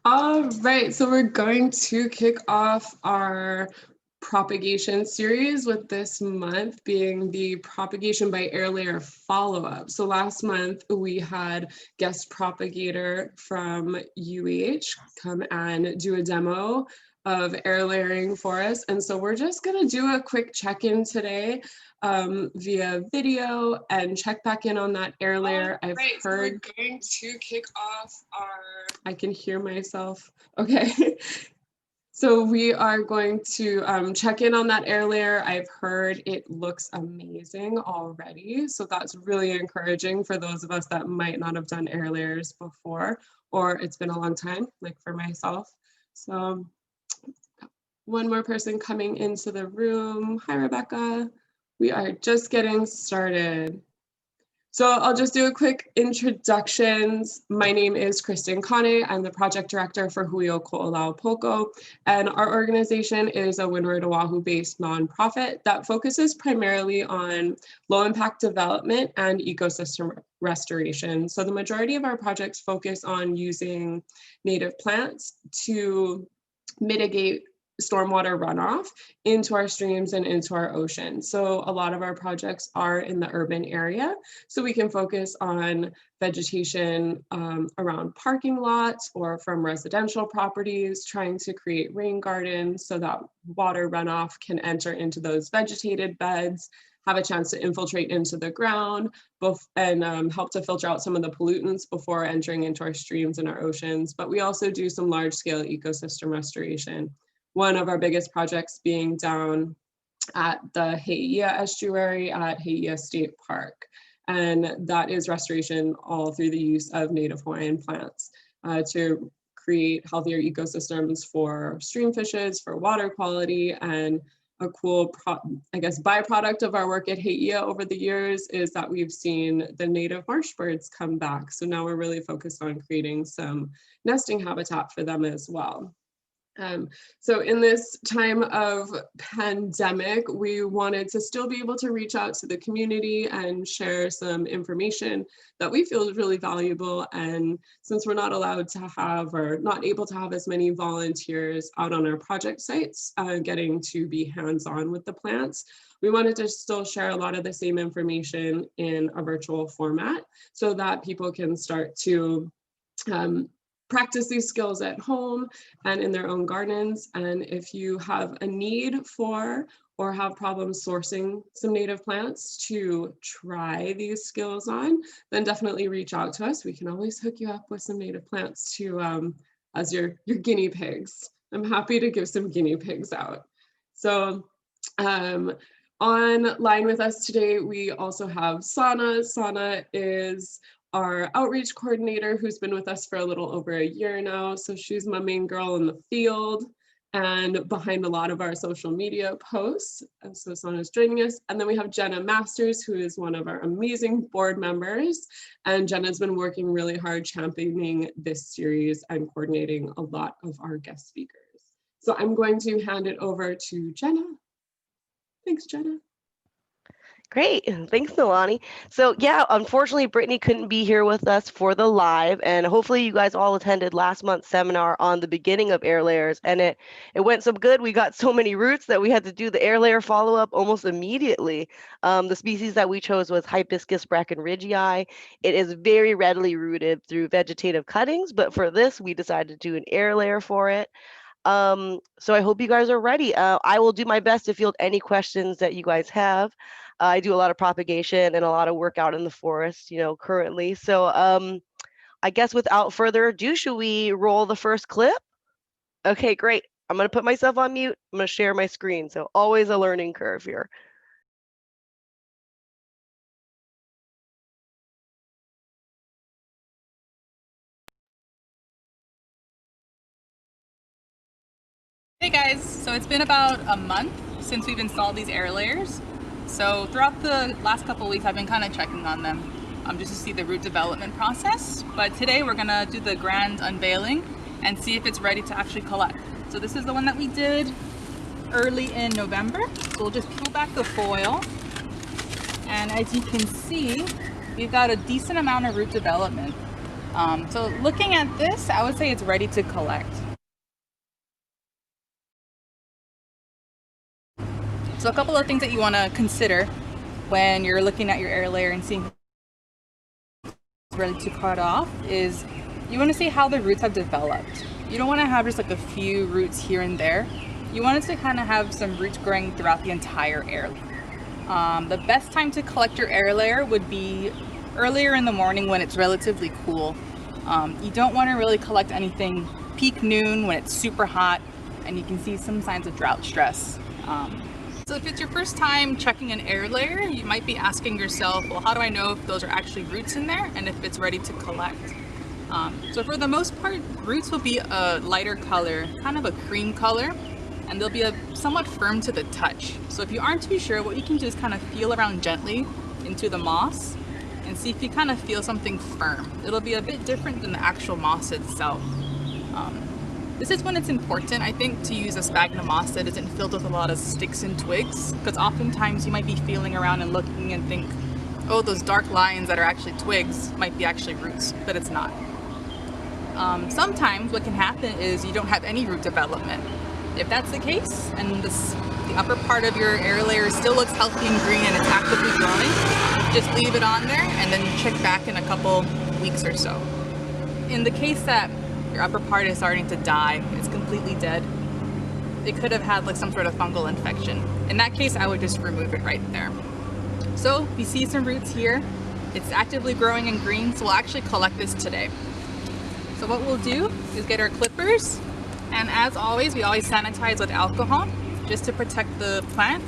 All right, so we're going to kick off our propagation series with this month being the propagation by air layer follow-up. So last month we had guest propagator from UH come and do a demo of air layering for us. And so we're just gonna do a quick check-in today via video and check back in on that air layer. I've heard. So we're going to kick off our, I can hear myself. Okay. So we are going to check in on that air layer. I've heard it looks amazing already. So that's really encouraging for those of us that might not have done air layers before, or it's been a long time, like for myself. So one more person coming into the room. Hi, Rebecca. We are just getting started. So I'll just do a quick introductions. My name is Kristen Kane. I'm the project director for Huio Ko'olau Poko, and our organization is a Windward Oahu-based nonprofit that focuses primarily on low-impact development and ecosystem restoration. So the majority of our projects focus on using native plants to mitigate stormwater runoff into our streams and into our ocean. So a lot of our projects are in the urban area, so we can focus on vegetation around parking lots or from residential properties, trying to create rain gardens so that water runoff can enter into those vegetated beds, have a chance to infiltrate into the ground, and help to filter out some of the pollutants before entering into our streams and our oceans. But we also do some large-scale ecosystem restoration. One of our biggest projects being down at the Heia estuary at Heia State Park. And that is restoration all through the use of native Hawaiian plants to create healthier ecosystems for stream fishes, for water quality, and a cool, byproduct of our work at Heia over the years is that we've seen the native marsh birds come back. So now we're really focused on creating some nesting habitat for them as well. So in this time of pandemic, we wanted to still be able to reach out to the community and share some information that we feel is really valuable. And since we're not allowed to have or not able to have as many volunteers out on our project sites, getting to be hands-on with the plants, we wanted to still share a lot of the same information in a virtual format so that people can start to practice these skills at home and in their own gardens. And if you have a need for or have problems sourcing some native plants to try these skills on, then definitely reach out to us. We can always hook you up with some native plants to as your guinea pigs. I'm happy to give some guinea pigs out. So online with us today, we also have Sana. Sana is our outreach coordinator who's been with us for a little over a year now. So she's my main girl in the field and behind a lot of our social media posts. And so Sana's joining us. And then we have Jenna Masters, who is one of our amazing board members. And Jenna's been working really hard championing this series and coordinating a lot of our guest speakers. So I'm going to hand it over to Jenna. Thanks, Jenna. Great, thanks, Nalani. So yeah, unfortunately, Brittany couldn't be here with us for the live, and hopefully you guys all attended last month's seminar on the beginning of air layers, and it went so good. We got so many roots that we had to do the air layer follow-up almost immediately. The species that we chose was Hibiscus brackenridgei. It is very readily rooted through vegetative cuttings, but for this, we decided to do an air layer for it. So I hope you guys are ready. I will do my best to field any questions that you guys have. I do a lot of propagation and a lot of work out in the forest, currently. So I guess without further ado, should we roll the first clip? Okay, great. I'm going to put myself on mute. I'm going to share my screen. So always a learning curve here. Hey guys, so it's been about a month since we've installed these air layers. So throughout the last couple of weeks, I've been kind of checking on them just to see the root development process. But today we're gonna do the grand unveiling and see if it's ready to actually collect. So this is the one that we did early in November. So we'll just peel back the foil. And as you can see, we've got a decent amount of root development. So looking at this, I would say it's ready to collect. So a couple of things that you want to consider when you're looking at your air layer and seeing if it's ready to cut off is you want to see how the roots have developed. You don't want to have just like a few roots here and there. You want it to kind of have some roots growing throughout the entire air layer. The best time to collect your air layer would be earlier in the morning when it's relatively cool. You don't want to really collect anything peak noon when it's super hot and you can see some signs of drought stress. So if it's your first time checking an air layer, you might be asking yourself, well, how do I know if those are actually roots in there and if it's ready to collect? So for the most part, roots will be a lighter color, kind of a cream color, and they'll be somewhat firm to the touch. So if you aren't too sure, what you can do is kind of feel around gently into the moss and see if you kind of feel something firm. It'll be a bit different than the actual moss itself. This is when it's important, I think, to use a sphagnum moss that isn't filled with a lot of sticks and twigs, because oftentimes you might be feeling around and looking and think, oh, those dark lines that are actually twigs might be actually roots, but it's not. Sometimes what can happen is you don't have any root development. If that's the case, and the upper part of your air layer still looks healthy and green and it's actively growing, just leave it on there and then check back in a couple weeks or so. In the case that your upper part is starting to die, it's completely dead, it could have had like some sort of fungal infection. In that case, I would just remove it right there. So we see some roots here. It's actively growing and green, so we'll actually collect this today. So what we'll do is get our clippers, and as always, we always sanitize with alcohol just to protect the plant.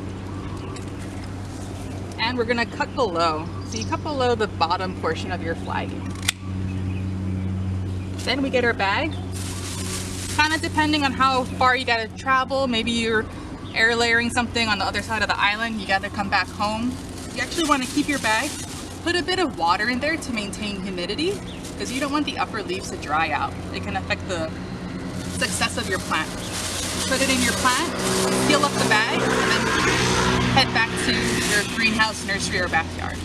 And we're gonna cut below. So you cut below the bottom portion of your flagging. Then we get our bag. Kind of depending on how far you gotta travel, maybe you're air layering something on the other side of the island, you gotta come back home. You actually wanna keep your bag, put a bit of water in there to maintain humidity, because you don't want the upper leaves to dry out. It can affect the success of your plant. Put it in your plant, seal up the bag, and then head back to your greenhouse, nursery, or backyard.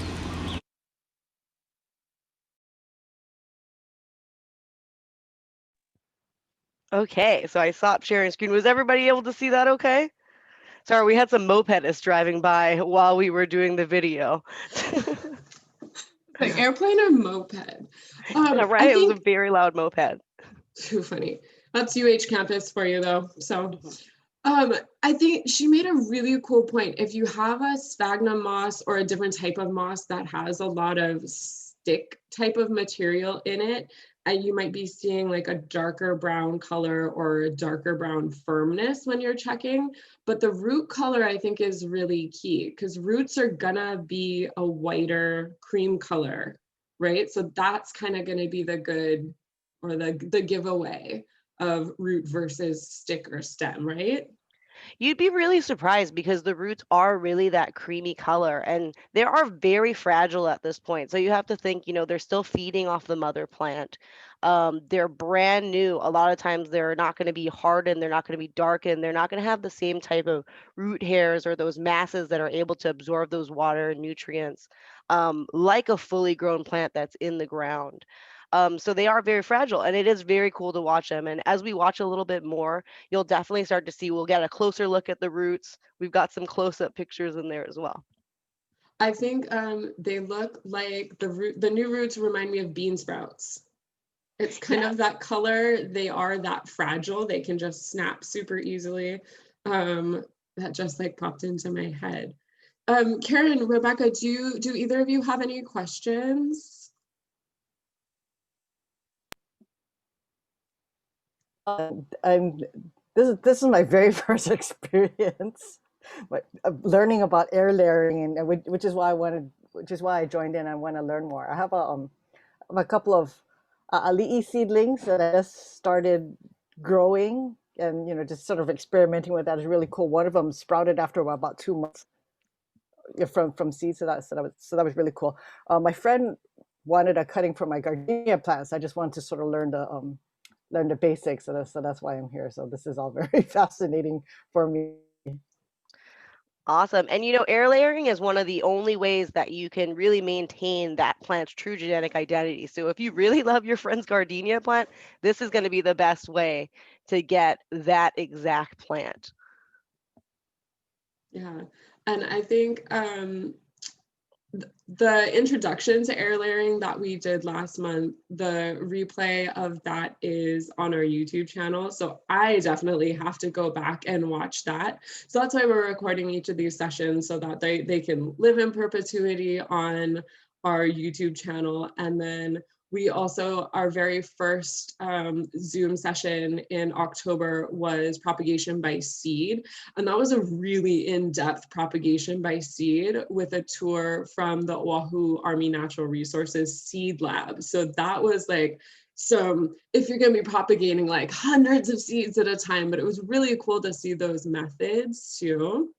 Okay, so I stopped sharing screen. Was everybody able to see that okay? Sorry, we had some mopedists driving by while we were doing the video. Like airplane or moped? Right, it was a very loud moped. Too funny. That's UH campus for you though. So I think she made a really cool point. If you have a sphagnum moss or a different type of moss that has a lot of stick type of material in it, and you might be seeing like a darker brown color or a darker brown firmness when you're checking. But the root color, I think, is really key because roots are gonna be a whiter cream color, right? So that's kind of gonna be the good or the giveaway of root versus stick or stem, right? You'd be really surprised because the roots are really that creamy color and they are very fragile at this point. So you have to think, they're still feeding off the mother plant. They're brand new. A lot of times they're not going to be hardened, they're not going to be darkened, they're not going to have the same type of root hairs or those masses that are able to absorb those water and nutrients like a fully grown plant that's in the ground. So they are very fragile and it is very cool to watch them. And as we watch a little bit more, you'll definitely start to see, we'll get a closer look at the roots. We've got some close-up pictures in there as well. I think they look like the new roots remind me of bean sprouts. It's kind of that color. They are that fragile. They can just snap super easily. That just like popped into my head. Karen, Rebecca, do either of you have any questions? This is my very first experience, but learning about air layering, and which is why I joined in. I want to learn more. I have a couple of ali'i seedlings that I just started growing, and just sort of experimenting with that is really cool. One of them sprouted after about 2 months from seeds, so that was really cool. My friend wanted a cutting from my gardenia plants. I just wanted to sort of learn the basics of this, so that's why I'm here. So this is all very fascinating for me. Awesome. And air layering is one of the only ways that you can really maintain that plant's true genetic identity. So if you really love your friend's gardenia plant, this is going to be the best way to get that exact plant. Yeah, and I think the introduction to air layering that we did last month, the replay of that is on our YouTube channel. So I definitely have to go back and watch that. So that's why we're recording each of these sessions so that they can live in perpetuity on our YouTube channel. And then we also, our very first Zoom session in October was propagation by seed. And that was a really in-depth propagation by seed with a tour from the Oahu Army Natural Resources Seed Lab. So that was like if you're gonna be propagating like hundreds of seeds at a time, but it was really cool to see those methods too.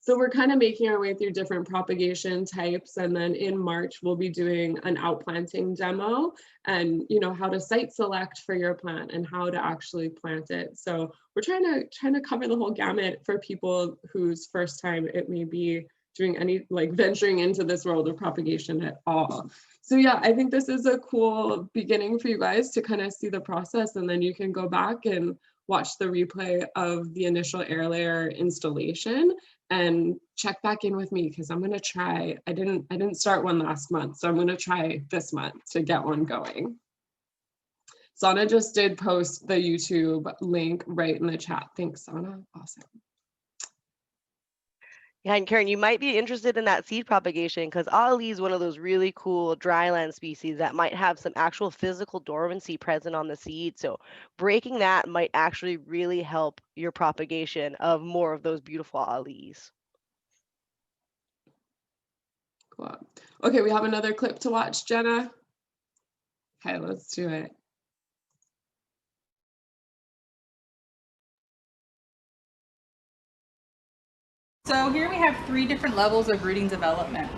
So we're kind of making our way through different propagation types. And then in March, we'll be doing an outplanting demo and how to site select for your plant and how to actually plant it. So we're trying to cover the whole gamut for people whose first time it may be doing any venturing into this world of propagation at all. So yeah, I think this is a cool beginning for you guys to kind of see the process, and then you can go back and watch the replay of the initial air layer installation and check back in with me, because I'm going to try. I didn't start one last month, so I'm going to try this month to get one going. Sana just did post the YouTube link right in the chat. Thanks, Sana. Awesome. Yeah, and Karen, you might be interested in that seed propagation because Ali is one of those really cool dryland species that might have some actual physical dormancy present on the seed. So breaking that might actually really help your propagation of more of those beautiful Alis. Cool. Okay, we have another clip to watch, Jenna. Okay, let's do it. So here we have 3 different levels of rooting development.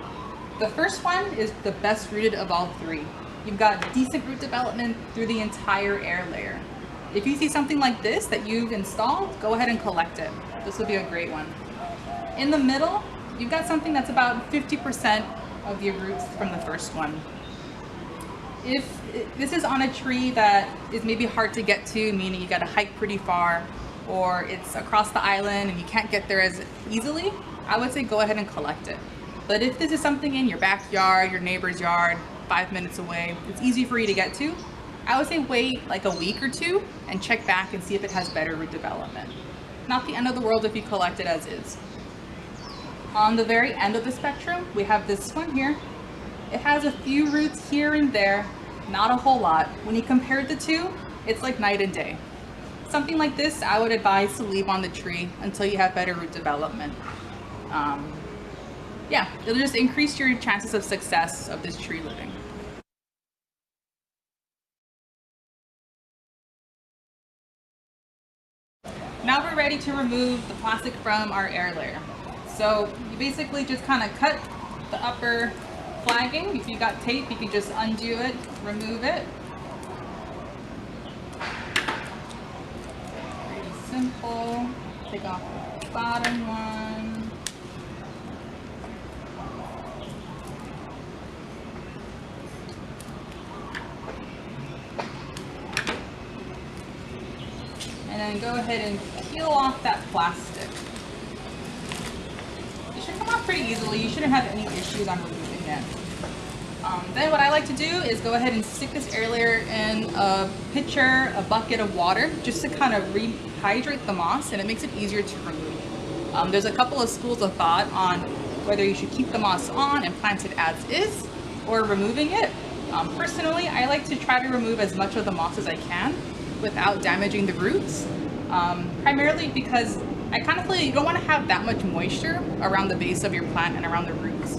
The first one is the best rooted of all 3. You've got decent root development through the entire air layer. If you see something like this that you've installed, go ahead and collect it. This would be a great one. In the middle, you've got something that's about 50% of your roots from the first one. If this is on a tree that is maybe hard to get to, meaning you got to hike pretty far, or it's across the island and you can't get there as easily, I would say go ahead and collect it. But if this is something in your backyard, your neighbor's yard, 5 minutes away, it's easy for you to get to, I would say wait like a week or 2 and check back and see if it has better root development. Not the end of the world if you collect it as is. On the very end of the spectrum, we have this one here. It has a few roots here and there, not a whole lot. When you compare the two, it's like night and day. Something like this, I would advise to leave on the tree until you have better root development. Yeah, it'll just increase your chances of success of this tree living. Now we're ready to remove the plastic from our air layer. So you basically just kind of cut the upper flagging. If you got tape, you can just undo it, remove it. Simple. Take off the bottom one. And then go ahead and peel off that plastic. It should come off pretty easily. You shouldn't have any issues on removing it. Then what I like to do is go ahead and stick this air layer in a pitcher, a bucket of water, just to kind of rehydrate the moss, and it makes it easier to remove. There's a couple of schools of thought on whether you should keep the moss on and plant it as is, or removing it. Personally, I like to try to remove as much of the moss as I can without damaging the roots, primarily because I kind of feel you don't want to have that much moisture around the base of your plant and around the roots.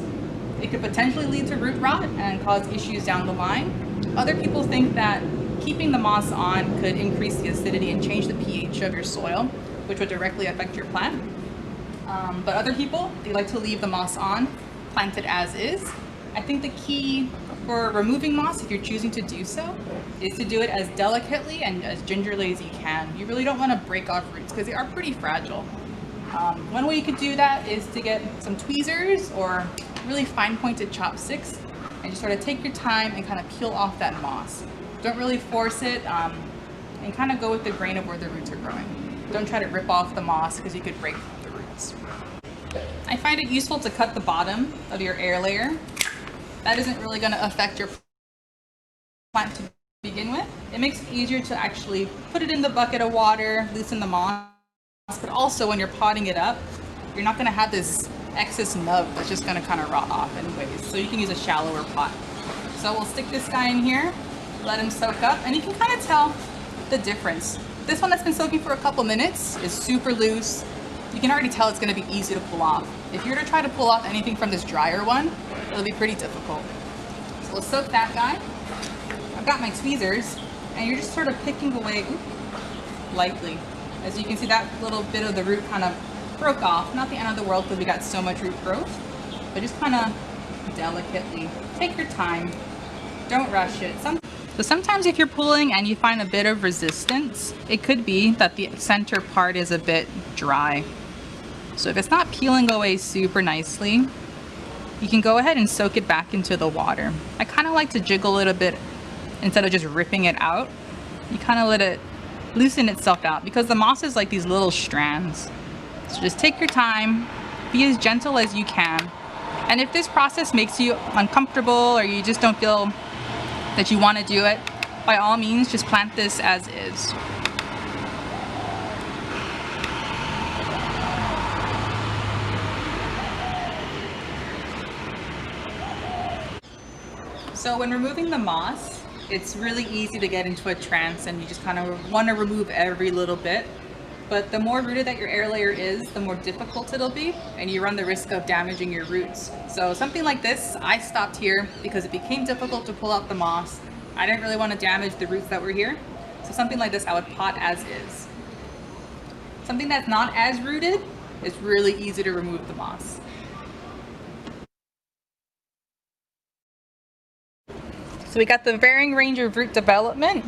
It could potentially lead to root rot and cause issues down the line. Other people think that keeping the moss on could increase the acidity and change the pH of your soil, which would directly affect your plant. But other people, they like to leave the moss on, plant it as is. I think the key for removing moss, if you're choosing to do so, is to do it as delicately and as gingerly as you can. You really don't want to break off roots because they are pretty fragile. One way you could do that is to get some tweezers or really fine pointed chopsticks and just sort of take your time and kind of peel off that moss. Don't really force it, and kind of go with the grain of where the roots are growing. Don't try to rip off the moss because you could break the roots. I find it useful to cut the bottom of your air layer. That isn't really going to affect your plant to begin with. It makes it easier to actually put it in the bucket of water, loosen the moss, but also when you're potting it up, you're not going to have this excess nub that's just going to kind of rot off anyways. So you can use a shallower pot. So we'll stick this guy in here, let him soak up, and you can kind of tell the difference. This one that's been soaking for a couple minutes is super loose. You can already tell it's going to be easy to pull off. If you're to try to pull off anything from this drier one, it'll be pretty difficult. So we'll soak that guy. I've got my tweezers, and you're just sort of picking away lightly. As you can see, that little bit of the root kind of broke off. Not the end of the world because we got so much root growth, but just kind of delicately take your time. Don't rush it. So sometimes if you're pulling and you find a bit of resistance, it could be that the center part is a bit dry. So if it's not peeling away super nicely, you can go ahead and soak it back into the water. I kind of like to jiggle it a bit instead of just ripping it out. You kind of let it loosen itself out because the moss is like these little strands. So just take your time, be as gentle as you can. And if this process makes you uncomfortable or you just don't feel that you want to do it, by all means, just plant this as is. So when removing the moss, it's really easy to get into a trance and you just kind of want to remove every little bit. But the more rooted that your air layer is, the more difficult it'll be, and you run the risk of damaging your roots. So something like this, I stopped here because it became difficult to pull out the moss. I didn't really want to damage the roots that were here. So something like this, I would pot as is. Something that's not as rooted is really easy to remove the moss. So we got the varying range of root development.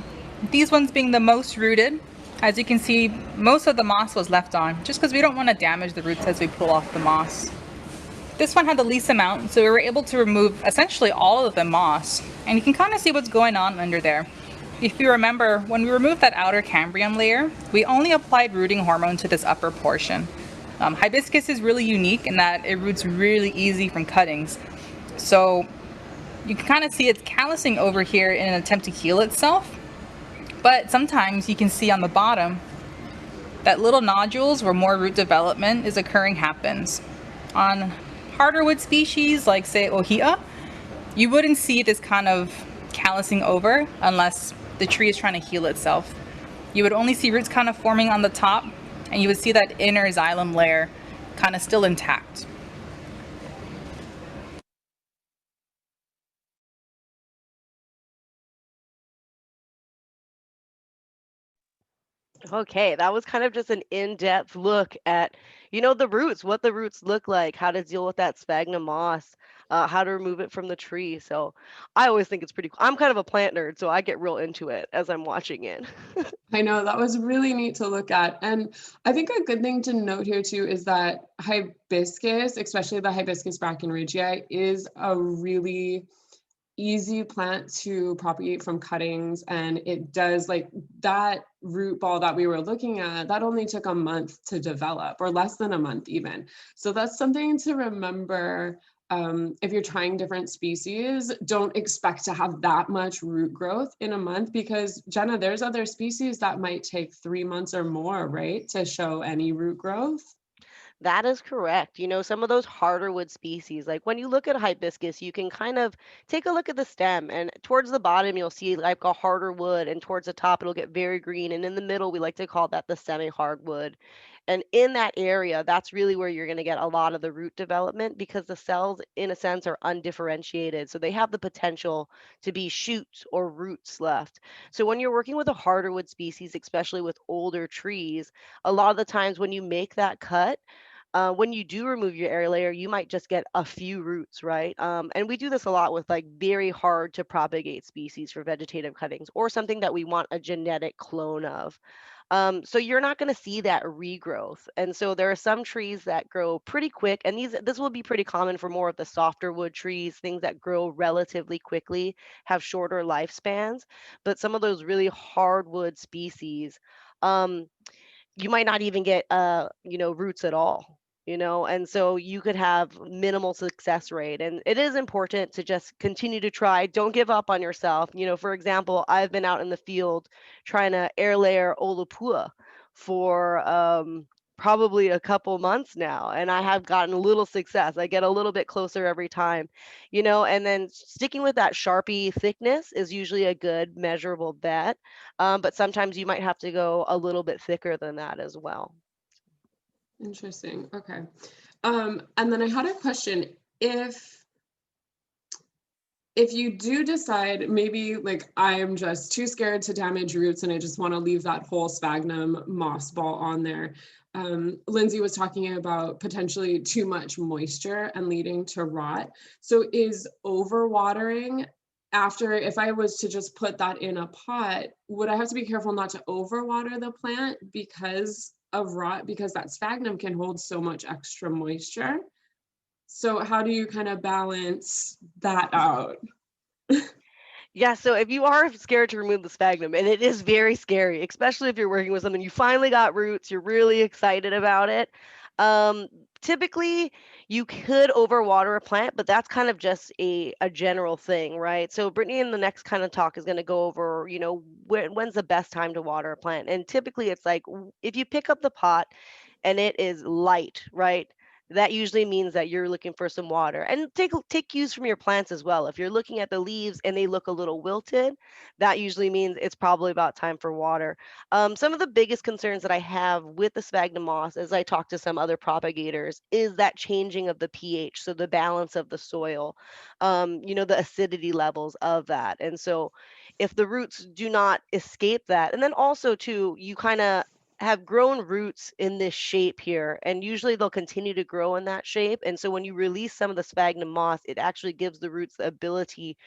These ones being the most rooted. As you can see, most of the moss was left on, just because we don't want to damage the roots as we pull off the moss. This one had the least amount, so we were able to remove essentially all of the moss. And you can kind of see what's going on under there. If you remember, when we removed that outer cambrium layer, we only applied rooting hormone to this upper portion. Hibiscus is really unique in that it roots really easy from cuttings. So you can kind of see it's callousing over here in an attempt to heal itself. But sometimes you can see on the bottom that little nodules where more root development is occurring happens. On harder wood species like say Ohia, you wouldn't see this kind of callousing over unless the tree is trying to heal itself. You would only see roots kind of forming on the top, and you would see that inner xylem layer kind of still intact. Okay, that was kind of just an in-depth look at, the roots, what the roots look like, how to deal with that sphagnum moss, how to remove it from the tree. So I always think it's pretty cool. I'm kind of a plant nerd, so I get real into it as I'm watching it. I know that was really neat to look at. And I think a good thing to note here too is that hibiscus, especially the Hibiscus brachyregia, is a really easy plant to propagate from cuttings, and it does, like that root ball that we were looking at, that only took a month to develop, or less than a month even. So that's something to remember. If you're trying different species, don't expect to have that much root growth in a month, because Jenna, there's other species that might take 3 months or more, right, to show any root growth. That is correct. Some of those harder wood species, like when you look at hibiscus, you can kind of take a look at the stem, and towards the bottom, you'll see like a harder wood, and towards the top, it'll get very green. And in the middle, we like to call that the semi-hardwood. And in that area, that's really where you're going to get a lot of the root development, because the cells, in a sense, are undifferentiated. So they have the potential to be shoots or roots left. So when you're working with a harder wood species, especially with older trees, a lot of the times when you make that cut, when you do remove your air layer, you might just get a few roots, right? And we do this a lot with like very hard to propagate species for vegetative cuttings, or something that we want a genetic clone of. So you're not going to see that regrowth. And so there are some trees that grow pretty quick, and this will be pretty common for more of the softer wood trees, things that grow relatively quickly, have shorter lifespans. But some of those really hardwood species, um, you might not even get roots at all, and so you could have minimal success rate. And it is important to just continue to try. Don't give up on yourself. For example, I've been out in the field trying to air layer olipua for probably a couple months now, and I have gotten a little success. I get a little bit closer every time, and then sticking with that Sharpie thickness is usually a good measurable bet. But sometimes you might have to go a little bit thicker than that as well. Interesting. Okay. And then I had a question. If you do decide, maybe like I'm just too scared to damage roots and I just want to leave that whole sphagnum moss ball on there. Lindsay was talking about potentially too much moisture and leading to rot. So is overwatering after, if I was to just put that in a pot, would I have to be careful not to overwater the plant because of rot, because that sphagnum can hold so much extra moisture? So how do you kind of balance that out? Yeah, so if you are scared to remove the sphagnum, and it is very scary, especially if you're working with something, you finally got roots, you're really excited about it. Typically, you could overwater a plant, but that's kind of just a general thing, right? So Brittany in the next kind of talk is going to go over, when's the best time to water a plant. And typically it's like if you pick up the pot and it is light, right? That usually means that you're looking for some water. And take cues from your plants as well. If you're looking at the leaves and they look a little wilted, that usually means it's probably about time for water. Some of the biggest concerns that I have with the sphagnum moss, as I talk to some other propagators, is that changing of the pH, so the balance of the soil, the acidity levels of that. And so if the roots do not escape that, and then also too, you kind of have grown roots in this shape here, and usually they'll continue to grow in that shape. And so when you release some of the sphagnum moss, it actually gives the roots the ability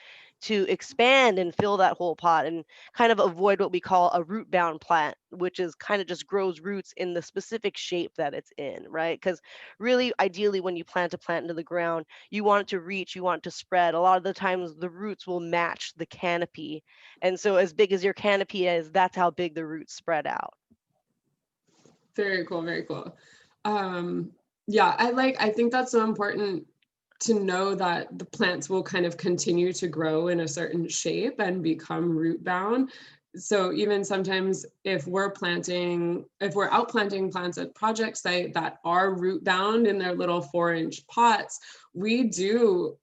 to expand and fill that whole pot and kind of avoid what we call a root bound plant, which is kind of just grows roots in the specific shape that it's in, right? Because really, ideally, when you plant a plant into the ground, you want it to reach, you want it to spread. A lot of the times the roots will match the canopy. And so as big as your canopy is, that's how big the roots spread out. Very cool, very cool. Yeah, I think that's so important to know that the plants will kind of continue to grow in a certain shape and become root bound. So even sometimes if we're out planting plants at project site that are root bound in their little 4-inch pots, we do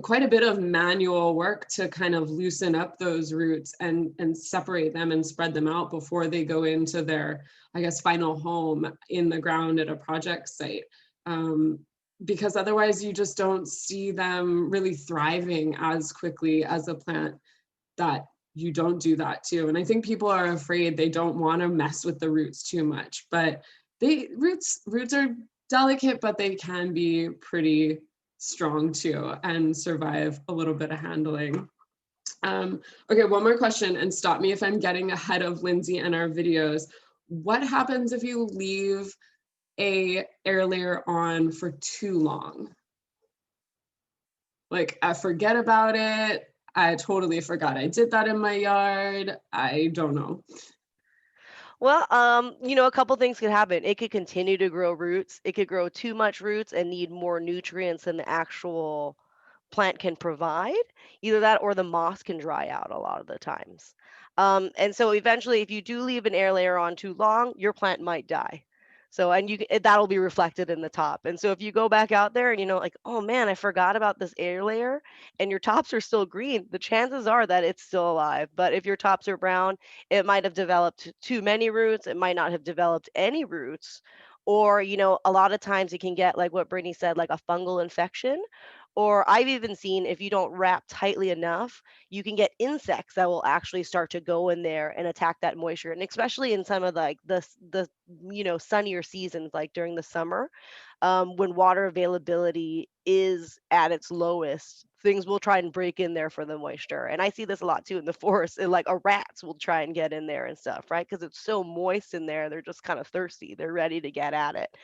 quite a bit of manual work to kind of loosen up those roots and separate them and spread them out before they go into their, I guess, final home in the ground at a project site. Because otherwise you just don't see them really thriving as quickly as a plant that you don't do that to. And I think people are afraid, they don't want to mess with the roots too much, but roots are delicate, but they can be pretty strong too and survive a little bit of handling. Okay, one more question, and stop me if I'm getting ahead of Lindsay and our videos. What happens if you leave a air layer on for too long? Like, I forget about it. I totally forgot I did that in my yard. I don't know. Well, a couple things could happen. It could continue to grow roots. It could grow too much roots and need more nutrients than the actual plant can provide. Either that or the moss can dry out a lot of the times. And so eventually, if you do leave an air layer on too long, your plant might die. So, and that'll be reflected in the top. And so if you go back out there and like, oh man, I forgot about this air layer, and your tops are still green, the chances are that it's still alive. But if your tops are brown, it might have developed too many roots. It might not have developed any roots. Or, a lot of times it can get, like what Brittany said, like a fungal infection. Or I've even seen, if you don't wrap tightly enough, you can get insects that will actually start to go in there and attack that moisture. And especially in some of the sunnier seasons, like during the summer, when water availability is at its lowest, things will try and break in there for the moisture. And I see this a lot too in the forest. And like rats will try and get in there and stuff, right? Because it's so moist in there. They're just kind of thirsty. They're ready to get at it.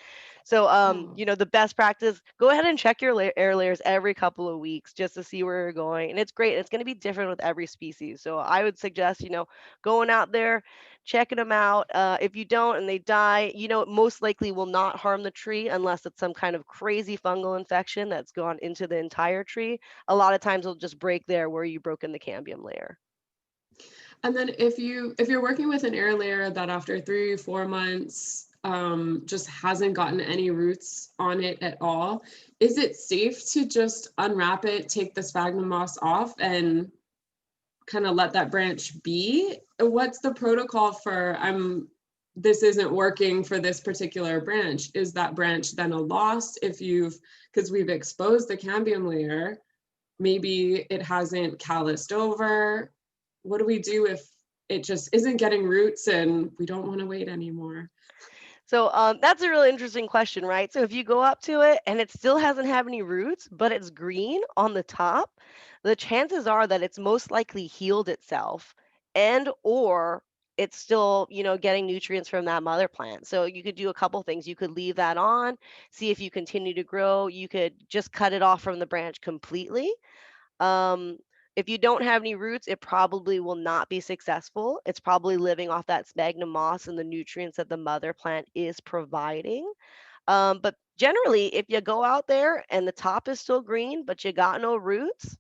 So, Oh. you know, the best practice, go ahead and check your air layers every couple of weeks just to see where you're going. And it's great. It's going to be different with every species. So I would suggest, you know, going out there, checking them out. If you don't and they die, you know, it most likely will not harm the tree unless it's some kind of crazy fungal infection that's gone into the entire tree. A lot of times it'll just break there where you broken the cambium layer. And then if you're working with an air layer that after 3-4 months just hasn't gotten any roots on it at all, is it safe to just unwrap it, take the sphagnum moss off, and kind of let that branch be? What's the protocol for this isn't working for this particular branch? Is that branch then a loss because we've exposed the cambium layer, maybe it hasn't calloused over? What do we do if it just isn't getting roots and we don't want to wait anymore? So that's a really interesting question, right? So if you go up to it and it still hasn't had any roots, but it's green on the top, the chances are that it's most likely healed itself and or it's still, you know, getting nutrients from that mother plant. So you could do a couple things. You could leave that on, see if you continue to grow. You could just cut it off from the branch completely. Um, if you don't have any roots, it probably will not be successful. It's probably living off that sphagnum moss and the nutrients that the mother plant is providing. But generally, if you go out there and the top is still green, but you got no roots,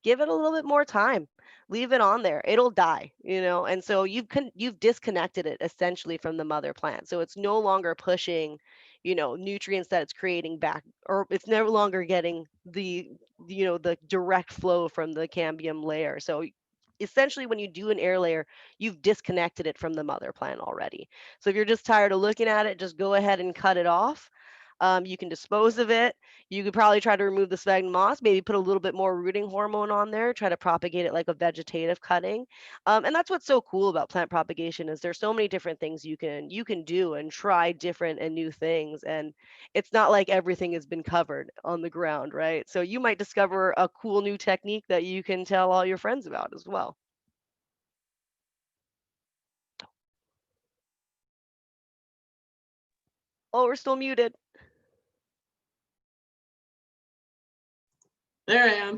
give it a little bit more time. Leave it on there. It'll die, you know. And so you've disconnected it essentially from the mother plant. So it's no longer pushing, you know, nutrients that it's creating back, or it's no longer getting the, you know, the direct flow from the cambium layer. So essentially when you do an air layer, you've disconnected it from the mother plant already. So if you're just tired of looking at it, just go ahead and cut it off. You can dispose of it. You could probably try to remove the sphagnum moss, maybe put a little bit more rooting hormone on there, try to propagate it like a vegetative cutting. And that's what's so cool about plant propagation is there's so many different things you can do and try different and new things. And it's not like everything has been covered on the ground, right? So you might discover a cool new technique that you can tell all your friends about as well. Oh, we're still muted. There I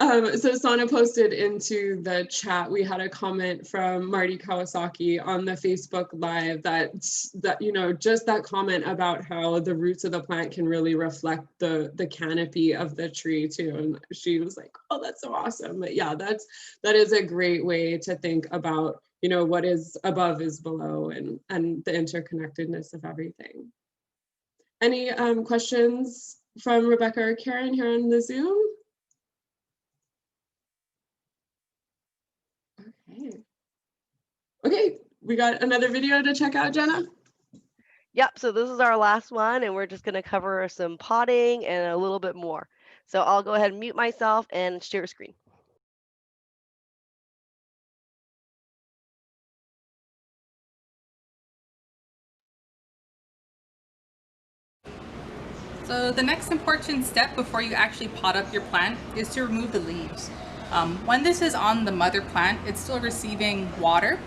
am. So Sana posted into the chat, we had a comment from Marty Kawasaki on the Facebook Live that you know, just that comment about how the roots of the plant can really reflect the canopy of the tree too. And she was like, oh, that's so awesome. But yeah, that is a great way to think about, you know, what is above is below and the interconnectedness of everything. Any questions from Rebecca or Karen here on the Zoom? Okay, we got another video to check out, Jenna? Yep, so this is our last one, and we're just going to cover some potting and a little bit more. So I'll go ahead and mute myself and share screen. So the next important step before you actually pot up your plant is to remove the leaves. When this is on the mother plant, it's still receiving water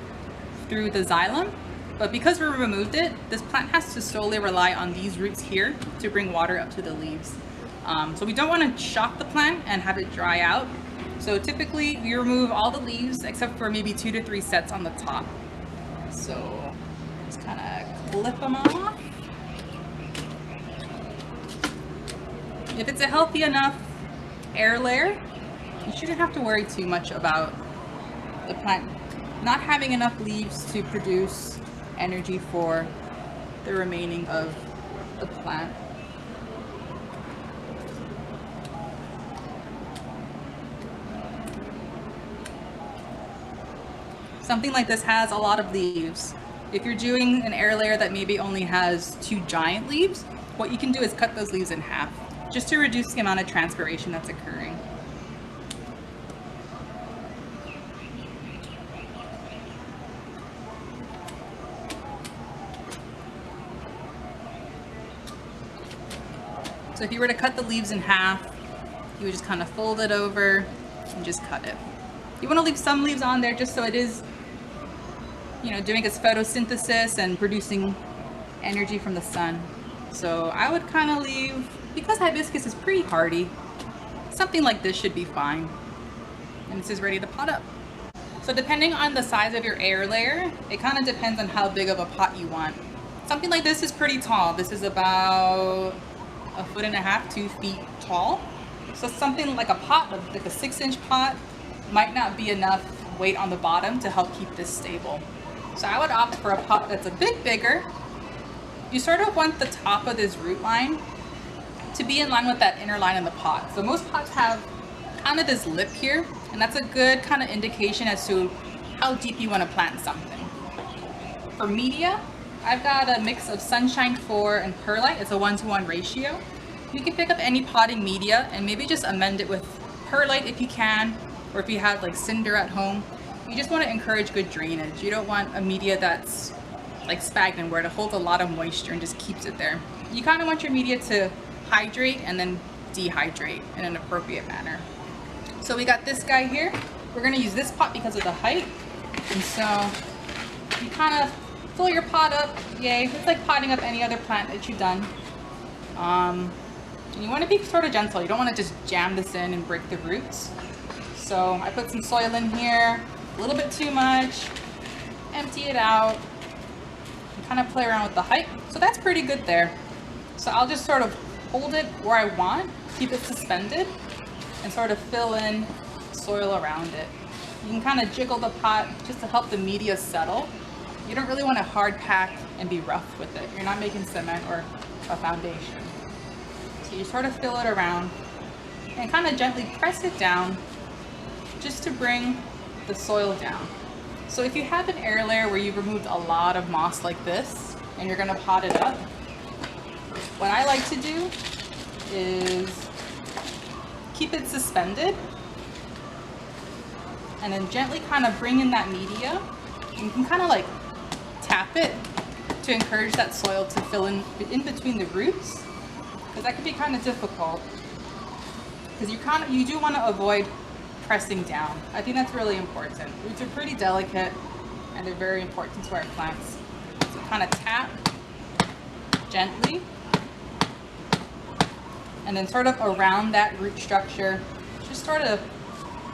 through the xylem, but because we removed it, this plant has to solely rely on these roots here to bring water up to the leaves. So we don't want to shock the plant and have it dry out. So typically we remove all the leaves except for maybe 2 to 3 sets on the top. So just kind of clip them off. If it's a healthy enough air layer, you shouldn't have to worry too much about the plant not having enough leaves to produce energy for the remaining of the plant. Something like this has a lot of leaves. If you're doing an air layer that maybe only has 2 giant leaves, what you can do is cut those leaves in half, just to reduce the amount of transpiration that's occurring. So if you were to cut the leaves in half, you would just kind of fold it over and just cut it. You want to leave some leaves on there just so it is, you know, doing its photosynthesis and producing energy from the sun. So I would kind of leave, because hibiscus is pretty hardy, something like this should be fine. And this is ready to pot up. So depending on the size of your air layer, it kind of depends on how big of a pot you want. Something like this is pretty tall. This is about 1.5 feet, 2 feet tall. So something like a pot, like a 6-inch pot, might not be enough weight on the bottom to help keep this stable. So I would opt for a pot that's a bit bigger. You sort of want the top of this root line to be in line with that inner line in the pot. So most pots have kind of this lip here, and that's a good kind of indication as to how deep you want to plant something. For media, I've got a mix of Sunshine 4 and Perlite. It's a 1-to-1 ratio. You can pick up any potting media and maybe just amend it with Perlite if you can, or if you have like cinder at home. You just want to encourage good drainage. You don't want a media that's like stagnant where it holds a lot of moisture and just keeps it there. You kind of want your media to hydrate and then dehydrate in an appropriate manner. So we got this guy here. We're going to use this pot because of the height. And so you kind of fill your pot up. Yay. It's like potting up any other plant that you've done. And you want to be sort of gentle. You don't want to just jam this in and break the roots. So I put some soil in here, a little bit too much, empty it out, and kind of play around with the height. So that's pretty good there. So I'll just sort of hold it where I want, keep it suspended, and sort of fill in soil around it. You can kind of jiggle the pot just to help the media settle. You don't really want to hard pack and be rough with it. You're not making cement or a foundation. So you sort of fill it around and kind of gently press it down just to bring the soil down. So if you have an air layer where you've removed a lot of moss like this and you're going to pot it up, what I like to do is keep it suspended and then gently kind of bring in that media. You can kind of like tap it to encourage that soil to fill in between the roots, because that can be kind of difficult because you do want to avoid pressing down. I think that's really important. Roots are pretty delicate and they're very important to our plants. So kind of tap gently and then sort of around that root structure, just sort of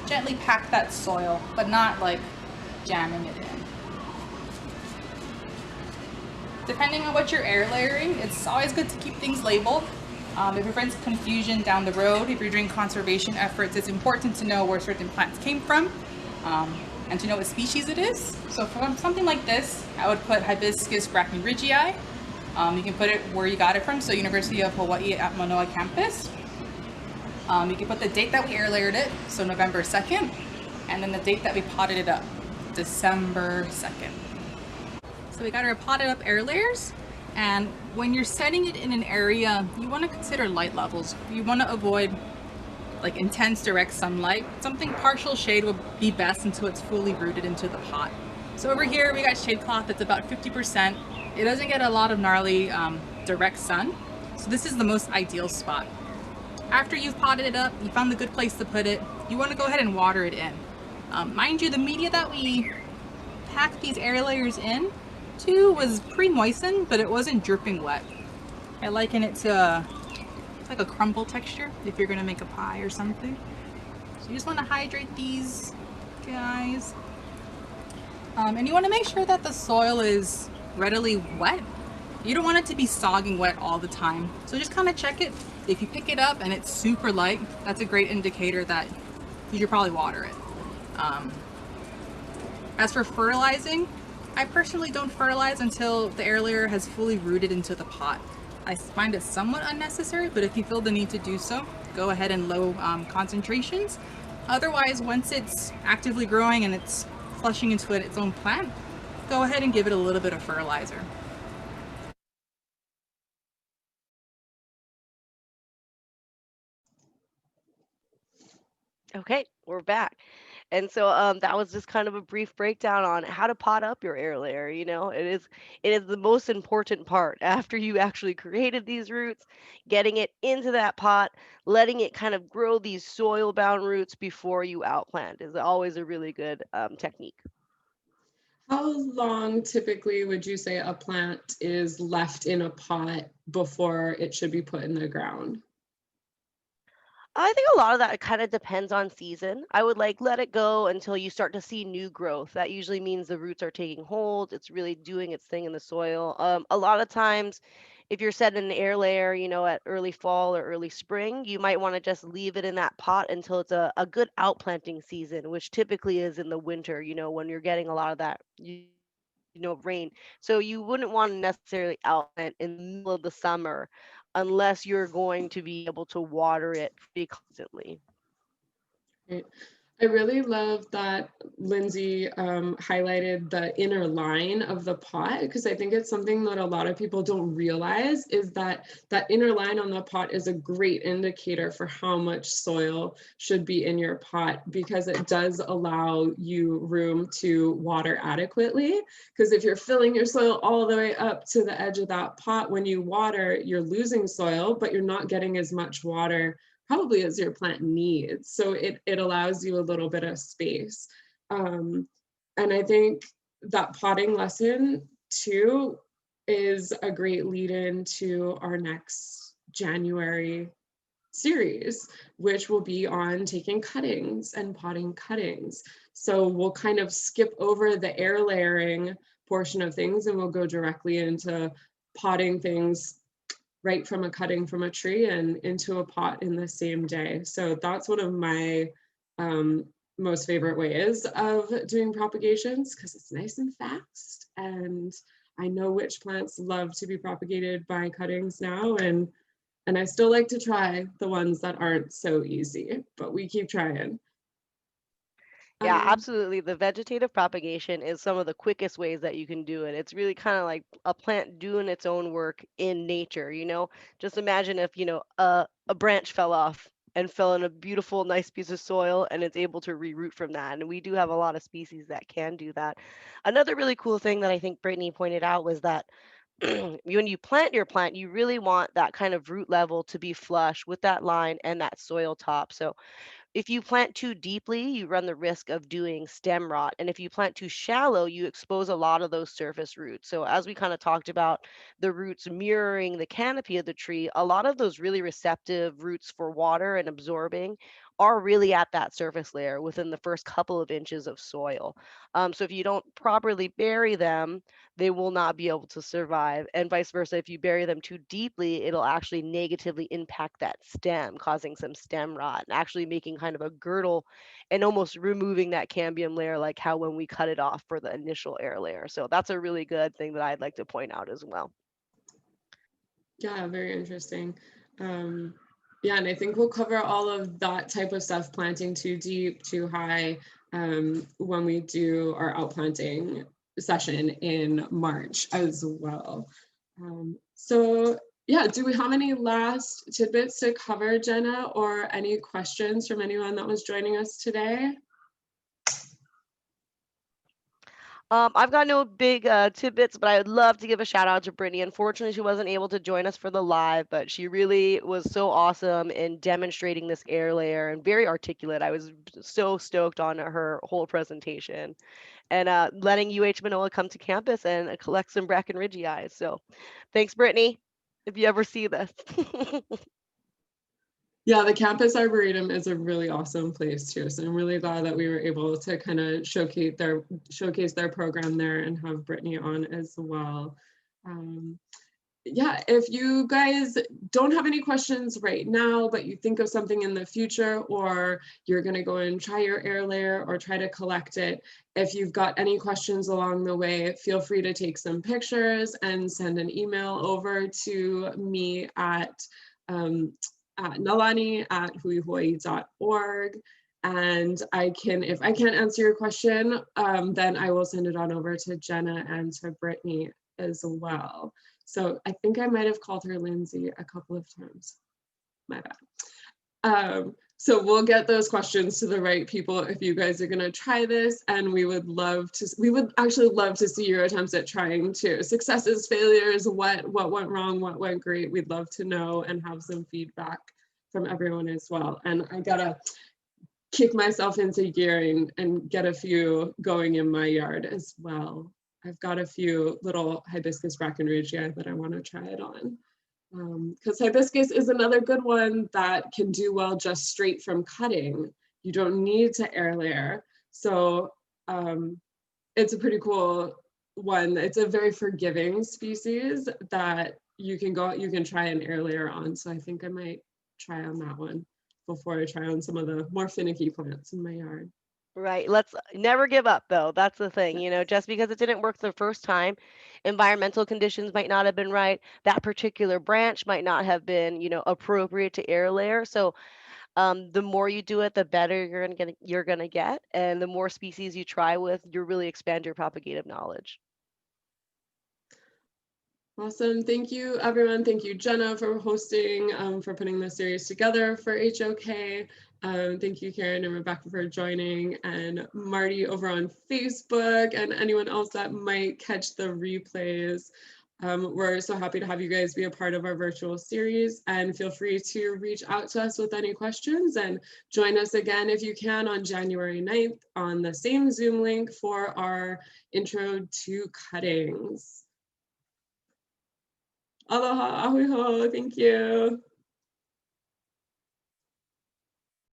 gently pack that soil, but not like jamming it in. Depending on what you're air layering, it's always good to keep things labeled. If it prevents confusion down the road, if you're doing conservation efforts, it's important to know where certain plants came from and to know what species it is. So for something like this, I would put Hibiscus brachyridgii. You can put it where you got it from, so University of Hawaii at Manoa Campus. You can put the date that we air layered it, so November 2nd, and then the date that we potted it up, December 2nd. So we got our potted up air layers. And when you're setting it in an area, you want to consider light levels. You want to avoid like intense direct sunlight. Something partial shade would be best until it's fully rooted into the pot. So over here we got shade cloth that's about 50%. It doesn't get a lot of gnarly direct sun. So this is the most ideal spot. After you've potted it up, you found a good place to put it, you want to go ahead and water it in. Mind you, the media that we packed these air layers in was pre-moistened, but it wasn't dripping wet. I liken it to like a crumble texture if you're gonna make a pie or something. So you just want to hydrate these guys. And you want to make sure that the soil is readily wet. You don't want it to be sogging wet all the time. So just kind of check it. If you pick it up and it's super light, that's a great indicator that you should probably water it. As for fertilizing, I personally don't fertilize until the air layer has fully rooted into the pot. I find it somewhat unnecessary, but if you feel the need to do so, go ahead in low concentrations. Otherwise, once it's actively growing and it's flushing into its own plant, go ahead and give it a little bit of fertilizer. Okay, we're back. And so that was just kind of a brief breakdown on how to pot up your air layer. It is the most important part after you actually created these roots, getting it into that pot, letting it kind of grow these soil bound roots before you outplant is always a really good technique. How long typically would you say a plant is left in a pot before it should be put in the ground? I think a lot of that kind of depends on season. I would like let it go until you start to see new growth. That usually means the roots are taking hold. It's really doing its thing in the soil. A lot of times, if you're setting an air layer, at early fall or early spring, you might want to just leave it in that pot until it's a good outplanting season, which typically is in the winter, when you're getting a lot of that, rain. So you wouldn't want to necessarily outplant in the middle of the summer unless you're going to be able to water it pretty constantly. Right. I really love that Lindsay highlighted the inner line of the pot, because I think it's something that a lot of people don't realize is that that inner line on the pot is a great indicator for how much soil should be in your pot, because it does allow you room to water adequately. Because if you're filling your soil all the way up to the edge of that pot, when you water, you're losing soil, but you're not getting as much water probably as your plant needs. So it allows you a little bit of space. And I think that potting lesson too is a great lead in to our next January series, which will be on taking cuttings and potting cuttings. So we'll kind of skip over the air layering portion of things and we'll go directly into potting things right from a cutting from a tree and into a pot in the same day. So that's one of my most favorite ways of doing propagations, because it's nice and fast. And I know which plants love to be propagated by cuttings now. And I still like to try the ones that aren't so easy, but we keep trying. Yeah, absolutely. The vegetative propagation is some of the quickest ways that you can do it. It's really kind of like a plant doing its own work in nature. Just imagine if, a branch fell off and fell in a beautiful, nice piece of soil and it's able to reroot from that. And we do have a lot of species that can do that. Another really cool thing that I think Brittany pointed out was that when you plant your plant, you really want that kind of root level to be flush with that line and that soil top. So if you plant too deeply, you run the risk of doing stem rot. And if you plant too shallow, you expose a lot of those surface roots. So, as we kind of talked about the roots mirroring the canopy of the tree, a lot of those really receptive roots for water and absorbing are really at that surface layer within the first couple of inches of soil. So, if you don't properly bury them, they will not be able to survive. And vice versa, if you bury them too deeply, it'll actually negatively impact that stem, causing some stem rot and actually making kind of a girdle and almost removing that cambium layer, like how when we cut it off for the initial air layer. So that's a really good thing that I'd like to point out as well. Yeah, very interesting. Yeah, and I think we'll cover all of that type of stuff, planting too deep, too high, when we do our outplanting session in March as well. So yeah, do we have any last tidbits to cover, Jenna, or any questions from anyone that was joining us today? I've got no big tidbits, but I would love to give a shout out to Brittany. Unfortunately, she wasn't able to join us for the live, but she really was so awesome in demonstrating this air layer and very articulate. I was so stoked on her whole presentation and letting UH Manoa come to campus and collect some Brackenridgei. So thanks, Brittany, if you ever see this. Yeah, the Campus Arboretum is a really awesome place too. So I'm really glad that we were able to kind of showcase their program there and have Brittany on as well. Yeah, if you guys don't have any questions right now, but you think of something in the future, or you're going to go and try your air layer or try to collect it, if you've got any questions along the way, feel free to take some pictures and send an email over to me at nalani@huihawaii.org. And if I can't answer your question, then I will send it on over to Jenna and to Brittany as well. So I think I might have called her Lindsay a couple of times. My bad. So we'll get those questions to the right people if you guys are going to try this, and we would actually love to see your attempts at trying too. Successes, failures, what went wrong, what went great. We'd love to know and have some feedback from everyone as well. And I gotta kick myself into gear and get a few going in my yard as well. I've got a few little Hibiscus Brackenridgei that I want to try it on. Because hibiscus is another good one that can do well just straight from cutting. You don't need to air layer. So it's a pretty cool one. It's a very forgiving species that you can try an air layer on. So I think I might try on that one before I try on some of the more finicky plants in my yard. Right. Let's never give up, though. That's the thing, just because it didn't work the first time, environmental conditions might not have been right. That particular branch might not have been, appropriate to air layer. So the more you do it, the better you're gonna get. And the more species you try with, you really expand your propagative knowledge. Awesome. Thank you, everyone. Thank you, Jenna, for hosting, for putting this series together for HOK. Thank you, Karen and Rebecca, for joining, and Marty over on Facebook, and anyone else that might catch the replays. We're so happy to have you guys be a part of our virtual series, and feel free to reach out to us with any questions, and join us again if you can on January 9th on the same Zoom link for our Intro to Cuttings. Aloha, ahui ho, thank you.